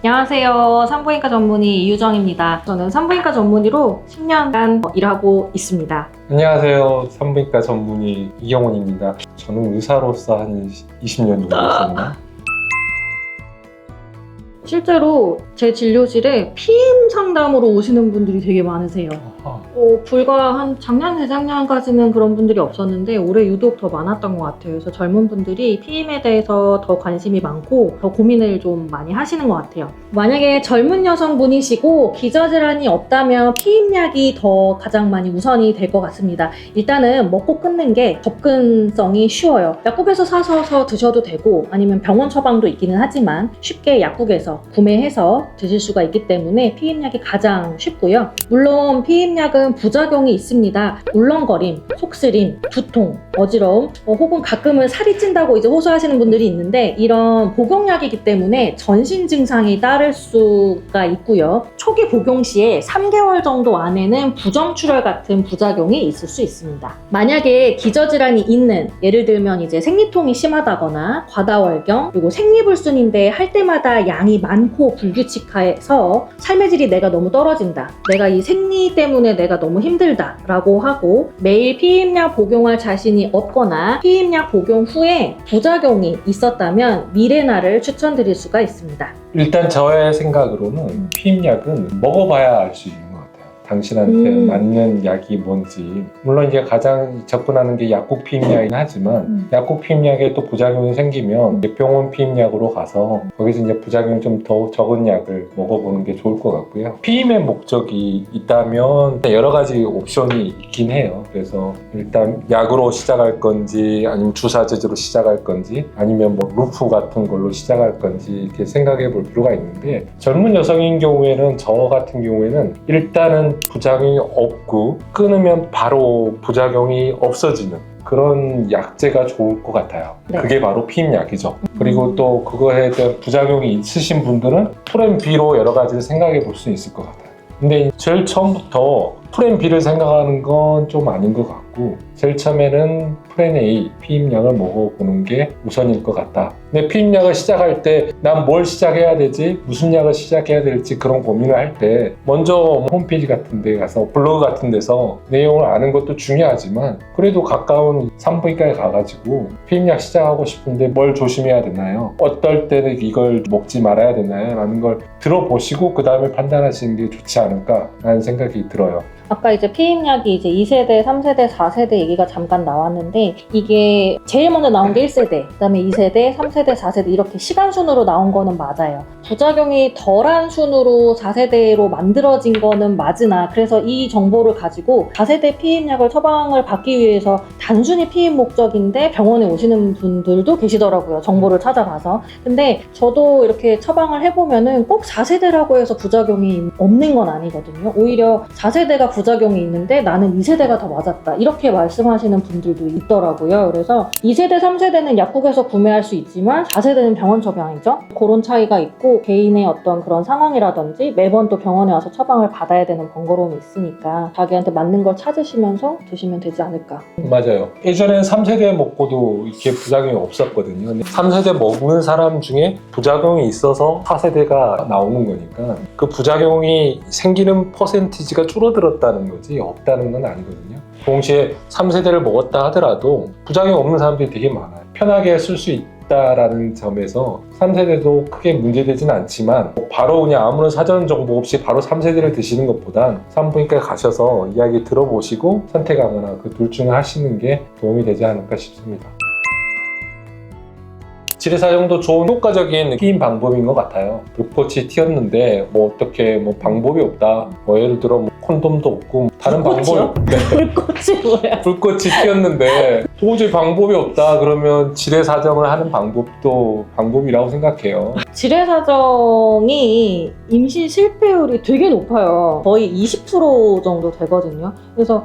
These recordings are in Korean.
안녕하세요. 산부인과 전문의 이유정입니다. 저는 산부인과 전문의로 10년간 일하고 있습니다. 안녕하세요. 산부인과 전문의 이경원입니다. 저는 의사로서 한 20년 정도 했습니다. 실제로 제 진료실에 피임 상담으로 오시는 분들이 되게 많으세요. 불과 한 작년, 재작년까지는 그런 분들이 없었는데 올해 유독 더 많았던 것 같아요. 그래서 젊은 분들이 피임에 대해서 더 관심이 많고 더 고민을 좀 많이 하시는 것 같아요. 만약에 젊은 여성분이시고 기저질환이 없다면 피임약이 더 가장 많이 우선이 될 것 같습니다. 일단은 먹고 끊는 게 접근성이 쉬워요. 약국에서 사서 드셔도 되고 아니면 병원 처방도 있기는 하지만 쉽게 약국에서 구매해서 드실 수가 있기 때문에 피임약이 가장 쉽고요. 물론 피임약은 부작용이 있습니다. 울렁거림, 속쓰림, 두통, 어지러움, 혹은 가끔은 살이 찐다고 이제 호소하시는 분들이 있는데 이런 복용약이기 때문에 전신 증상이 따를 수가 있고요. 초기 복용 시에 3개월 정도 안에는 부정출혈 같은 부작용이 있을 수 있습니다. 만약에 기저질환이 있는, 예를 들면 이제 생리통이 심하다거나 과다월경, 그리고 생리불순인데 할 때마다 양이 많고 불규칙해서 삶의 질이 내가 너무 떨어진다, 내가 이 생리 때문에 내가 너무 힘들다 라고 하고 매일 피임약 복용할 자신이 없거나 피임약 복용 후에 부작용이 있었다면 미레나를 추천드릴 수가 있습니다. 일단 저의 생각으로는 피임약은 먹어봐야 알 수 있는 것 같아요. 당신한테 맞는 약이 뭔지. 물론 이제 가장 접근하는 게 약국 피임약이긴 하지만 약국 피임약에 또 부작용이 생기면 병원 피임약으로 가서 거기서 이제 부작용이 좀 더 적은 약을 먹어보는 게 좋을 것 같고요. 피임의 목적이 있다면 여러 가지 옵션이 있긴 해요. 그래서 일단 약으로 시작할 건지 아니면 주사제제로 시작할 건지 아니면 뭐 루프 같은 걸로 시작할 건지 이렇게 생각해 볼 필요가 있는데 젊은 여성인 경우에는 저 같은 경우에는 일단은 부작용이 없고 끊으면 바로 부작용이 없어지는 그런 약제가 좋을 것 같아요. 네. 그게 바로 피임약이죠. 그리고 또 그거에 대한 부작용이 있으신 분들은 프렘비로 여러 가지를 생각해 볼 수 있을 것 같아요. 근데 제일 처음부터 프렘비를 생각하는 건 좀 아닌 것 같고 제일 처음에는 프레네이 피임약을 먹어보는 게 우선일 것 같다. 근데 피임약을 시작할 때 난 뭘 시작해야 되지? 무슨 약을 시작해야 될지 그런 고민을 할 때 먼저 홈페이지 같은 데 가서 블로그 같은 데서 내용을 아는 것도 중요하지만 그래도 가까운 산부인과에 가가지고 피임약 시작하고 싶은데 뭘 조심해야 되나요? 어떨 때는 이걸 먹지 말아야 되나요? 라는 걸 들어보시고 그 다음에 판단하시는 게 좋지 않을까라는 생각이 들어요. 아까 이제 피임약이 이제 2세대, 3세대, 4세대 얘기가 잠깐 나왔는데 이게 제일 먼저 나온 게 1세대, 그 다음에 2세대, 3세대, 4세대 이렇게 시간 순으로 나온 거는 맞아요. 부작용이 덜한 순으로 4세대로 만들어진 거는 맞으나 그래서 이 정보를 가지고 4세대 피임약을 처방을 받기 위해서 단순히 피임 목적인데 병원에 오시는 분들도 계시더라고요. 정보를 찾아가서. 근데 저도 이렇게 처방을 해보면은 꼭 4세대라고 해서 부작용이 없는 건 아니거든요. 오히려 4세대가 부작용이 있는데 나는 2세대가 더 맞았다 이렇게 말씀하시는 분들도 있더라고요. 그래서 2세대, 3세대는 약국에서 구매할 수 있지만 4세대는 병원 처방이죠. 그런 차이가 있고 개인의 어떤 그런 상황이라든지 매번 또 병원에 와서 처방을 받아야 되는 번거로움이 있으니까 자기한테 맞는 걸 찾으시면서 드시면 되지 않을까. 맞아요. 예전엔 3세대 먹고도 이렇게 부작용이 없었거든요. 근데 3세대 먹는 사람 중에 부작용이 있어서 4세대가 나오는 거니까 그 부작용이 생기는 퍼센티지가 줄어들었다는 거지 없다는 건 아니거든요. 동시에 3세대를 먹었다 하더라도 부작용 없는 사람들이 되게 많아요. 편하게 쓸 수 있다라는 점에서 3세대도 크게 문제되진 않지만 바로 그냥 아무런 사전 정보 없이 바로 3세대를 드시는 것보단 산부인과에 가셔서 이야기 들어보시고 선택하거나 그 둘 중에 하시는 게 도움이 되지 않을까 싶습니다. 질의사정도 좋은 효과적인 피임 방법인 것 같아요. 불꽃이 튀었는데 뭐 어떻게 뭐 방법이 없다. 뭐 예를 들어 뭐 콘돔도 없고 다른 불꽃이요? 방법 네. 불꽃이 뭐야? 불꽃이 튀었는데 도저히 방법이 없다 그러면 질의사정을 하는 방법도 방법이라고 생각해요. 질의사정이 임신 실패율이 되게 높아요. 거의 20% 정도 되거든요. 그래서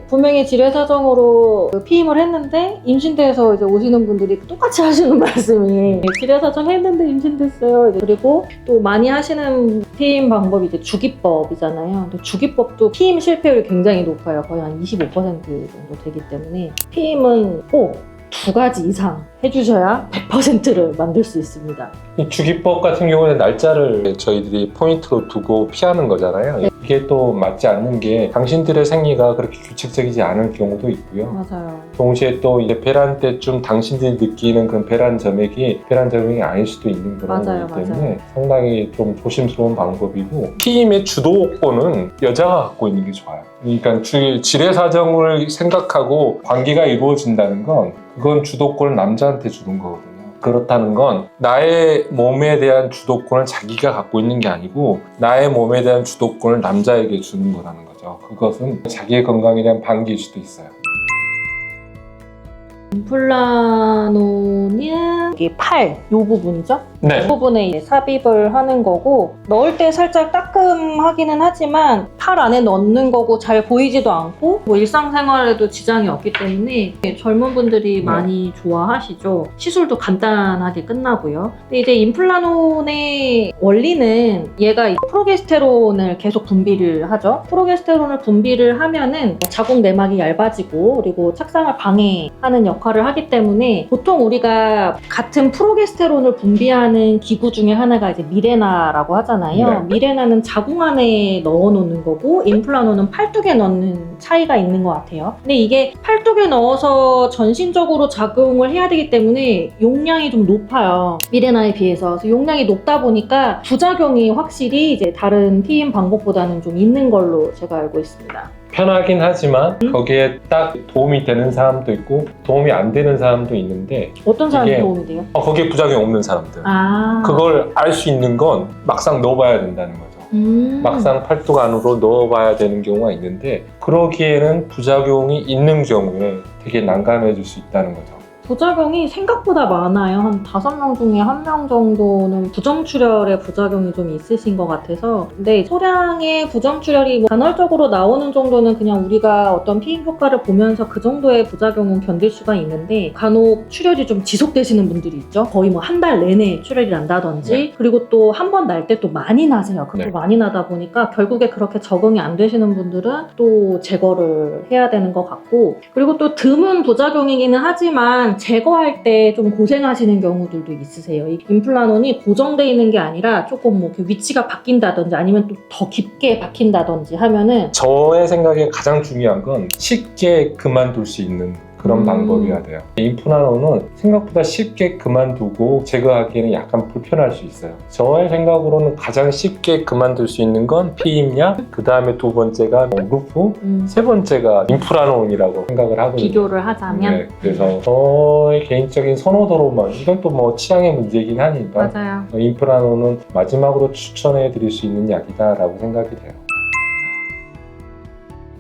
분명히 질의사정으로 피임을 했는데 임신돼서 이제 오시는 분들이 똑같이 하시는 말씀이 질의사정 했는데 임신됐어요. 그리고 또 많이 하시는 피임 방법이 이제 주기법이잖아요. 근데 주기법도 피임 실패율이 굉장히 높아요. 거의 한 25% 정도 되기 때문에 피임은 꼭 2가지 이상 해주셔야 100%를 만들 수 있습니다. 이 주기법 같은 경우는 날짜를 저희들이 포인트로 두고 피하는 거잖아요. 네. 이게 또 맞지 않는 게 당신들의 생리가 그렇게 규칙적이지 않을 경우도 있고요. 맞아요. 동시에 또 이제 배란 때쯤 당신들이 느끼는 그 배란 점액이 배란 점액이 아닐 수도 있는 그런 맞아요, 거기 때문에 맞아요. 상당히 좀 조심스러운 방법이고, 피임의 주도권은 여자가 갖고 있는 게 좋아요. 그러니까 질의 사정을 생각하고 관계가 이루어진다는 건 그건 주도권을 남자한테 주는 거거든요. 그렇다는 건 나의 몸에 대한 주도권을 자기가 갖고 있는 게 아니고 나의 몸에 대한 주도권을 남자에게 주는 거라는 거죠. 그것은 자기의 건강에 대한 반기일 수도 있어요. 임플라노는 이게 팔, 이 부분이죠? 네. 이 부분에 이제 삽입을 하는 거고, 넣을 때 살짝 따끔하기는 하지만 팔 안에 넣는 거고 잘 보이지도 않고 뭐 일상생활에도 지장이 없기 때문에 젊은 분들이 네. 많이 좋아하시죠. 시술도 간단하게 끝나고요. 근데 이제 임플라논의 원리는 얘가 프로게스테론을 계속 분비를 하죠. 프로게스테론을 분비를 하면은 자궁 내막이 얇아지고 그리고 착상을 방해하는 역할을 하기 때문에 보통 우리가 같은 프로게스테론을 분비하는 기구 중에 하나가 이제 미레나라고 하잖아요. 네. 미레나는 자궁 안에 넣어놓는 거고 임플라논은 팔뚝에 넣는 차이가 있는 것 같아요. 근데 이게 팔뚝에 넣어서 전신적으로 작용을 해야 되기 때문에 용량이 좀 높아요. 미레나에 비해서. 그래서 용량이 높다 보니까 부작용이 확실히 이제 다른 피임 방법보다는 좀 있는 걸로 제가 알고 있습니다. 편하긴 하지만 거기에 딱 도움이 되는 사람도 있고 도움이 안 되는 사람도 있는데, 어떤 사람이 이게 도움이 돼요? 거기에 부작용 없는 사람들, 그걸 알 수 있는 건 막상 넣어봐야 된다는 거죠. 막상 팔뚝 안으로 넣어봐야 되는 경우가 있는데, 그러기에는 부작용이 있는 경우에 되게 난감해질 수 있다는 거죠. 부작용이 생각보다 많아요. 한 5명 중에 1명 정도는 부정출혈의 부작용이 좀 있으신 것 같아서. 근데 소량의 부정출혈이 뭐 간헐적으로 나오는 정도는 그냥 우리가 어떤 피임 효과를 보면서 그 정도의 부작용은 견딜 수가 있는데, 간혹 출혈이 좀 지속되시는 분들이 있죠. 거의 뭐 한 달 내내 출혈이 난다든지. 네. 그리고 또 한 번 날 때 또 많이 나세요. 그렇게 네. 많이 나다 보니까 결국에 그렇게 적응이 안 되시는 분들은 또 제거를 해야 되는 것 같고, 그리고 또 드문 부작용이기는 하지만 제거할 때 좀 고생하시는 경우들도 있으세요. 이 임플라논이 고정되어 있는 게 아니라 조금 뭐 이렇게 위치가 바뀐다든지 아니면 또 더 깊게 박힌다든지 하면은, 저의 생각에 가장 중요한 건 쉽게 그만둘 수 있는 그런 방법이어야 돼요. 임플라논은 생각보다 쉽게 그만두고 제거하기에는 약간 불편할 수 있어요. 저의 생각으로는 가장 쉽게 그만둘 수 있는 건 피임약, 그 다음에 2번째가 루프, 3번째가 임플라논이라고 생각을 하거든요. 비교를 하자면. 네, 그래서 저의 개인적인 선호도로만, 이건 또 뭐 취향의 문제이긴 하니까 맞아요. 임플라논은 마지막으로 추천해 드릴 수 있는 약이다라고 생각이 돼요.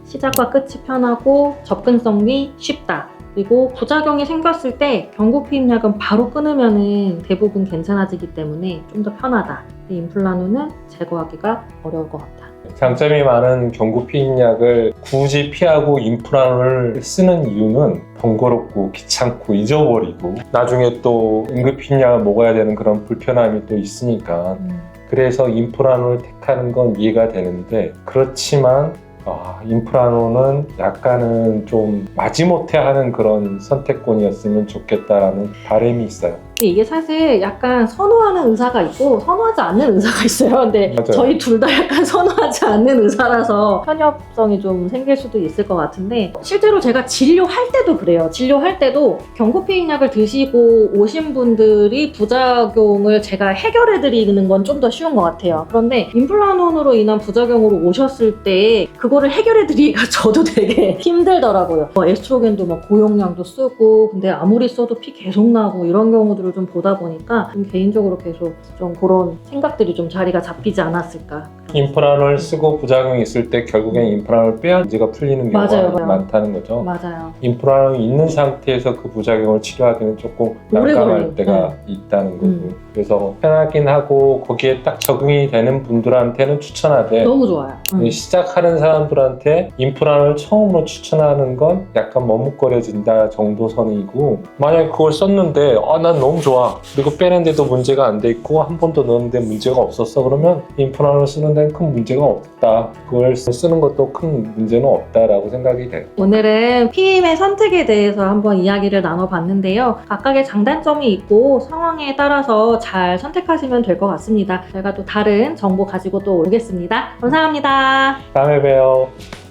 시작과 끝이 편하고 접근성이 쉽다. 그리고 부작용이 생겼을 때 경구 피임약은 바로 끊으면은 대부분 괜찮아지기 때문에 좀 더 편하다. 근데 임플라논은 제거하기가 어려울 것 같다. 장점이 많은 경구 피임약을 굳이 피하고 임플라논을 쓰는 이유는 번거롭고 귀찮고 잊어버리고 나중에 또 응급 피임약을 먹어야 되는 그런 불편함이 또 있으니까, 그래서 임플라논을 택하는 건 이해가 되는데, 그렇지만 임플라논은 약간은 좀 마지못해 하는 그런 선택권이었으면 좋겠다라는 바람이 있어요. 근데 이게 사실 약간 선호하는 의사가 있고 선호하지 않는 의사가 있어요. 근데 맞아요. 저희 둘 다 약간 선호하지 않는 의사라서 편협성이 좀 생길 수도 있을 것 같은데, 실제로 제가 진료할 때도 그래요. 진료할 때도 경구 피임약을 드시고 오신 분들이 부작용을 제가 해결해 드리는 건 좀 더 쉬운 것 같아요. 그런데 임플라논으로 인한 부작용으로 오셨을 때 그거를 해결해 드리기가 저도 되게 힘들더라고요. 에스트로겐도 막 고용량도 쓰고, 근데 아무리 써도 피 계속 나고 이런 경우들을 좀 보다 보니까 좀 개인적으로 계속 좀 그런 생각들이 좀 자리가 잡히지 않았을까. 임플라논을 쓰고 부작용이 있을 때 결국엔 임플라논을 빼야 문제가 풀리는 경우가 맞아요. 많다는 거죠. 맞아요. 임플라논이 있는 상태에서 그 부작용을 치료하기는 조금 오래 난감할 걸려요. 때가 있다는 거고, 그래서 편하긴 하고 거기에 딱 적응이 되는 분들한테는 추천하되, 너무 좋아요. 시작하는 사람들한테 임플라논을 처음으로 추천하는 건 약간 머뭇거려진다 정도 선이고, 만약에 그걸 썼는데 난 너무 너무 좋아. 그리고 빼는데도 문제가 안 돼 있고 한 번 더 넣었는데 문제가 없었어. 그러면 임플란트를 쓰는 데는 큰 문제가 없다. 그걸 쓰는 것도 큰 문제는 없다라고 생각이 돼요. 오늘은 피임의 선택에 대해서 한번 이야기를 나눠봤는데요. 각각의 장단점이 있고 상황에 따라서 잘 선택하시면 될 것 같습니다. 저희가 또 다른 정보 가지고 또 오겠습니다. 감사합니다. 다음에 봬요.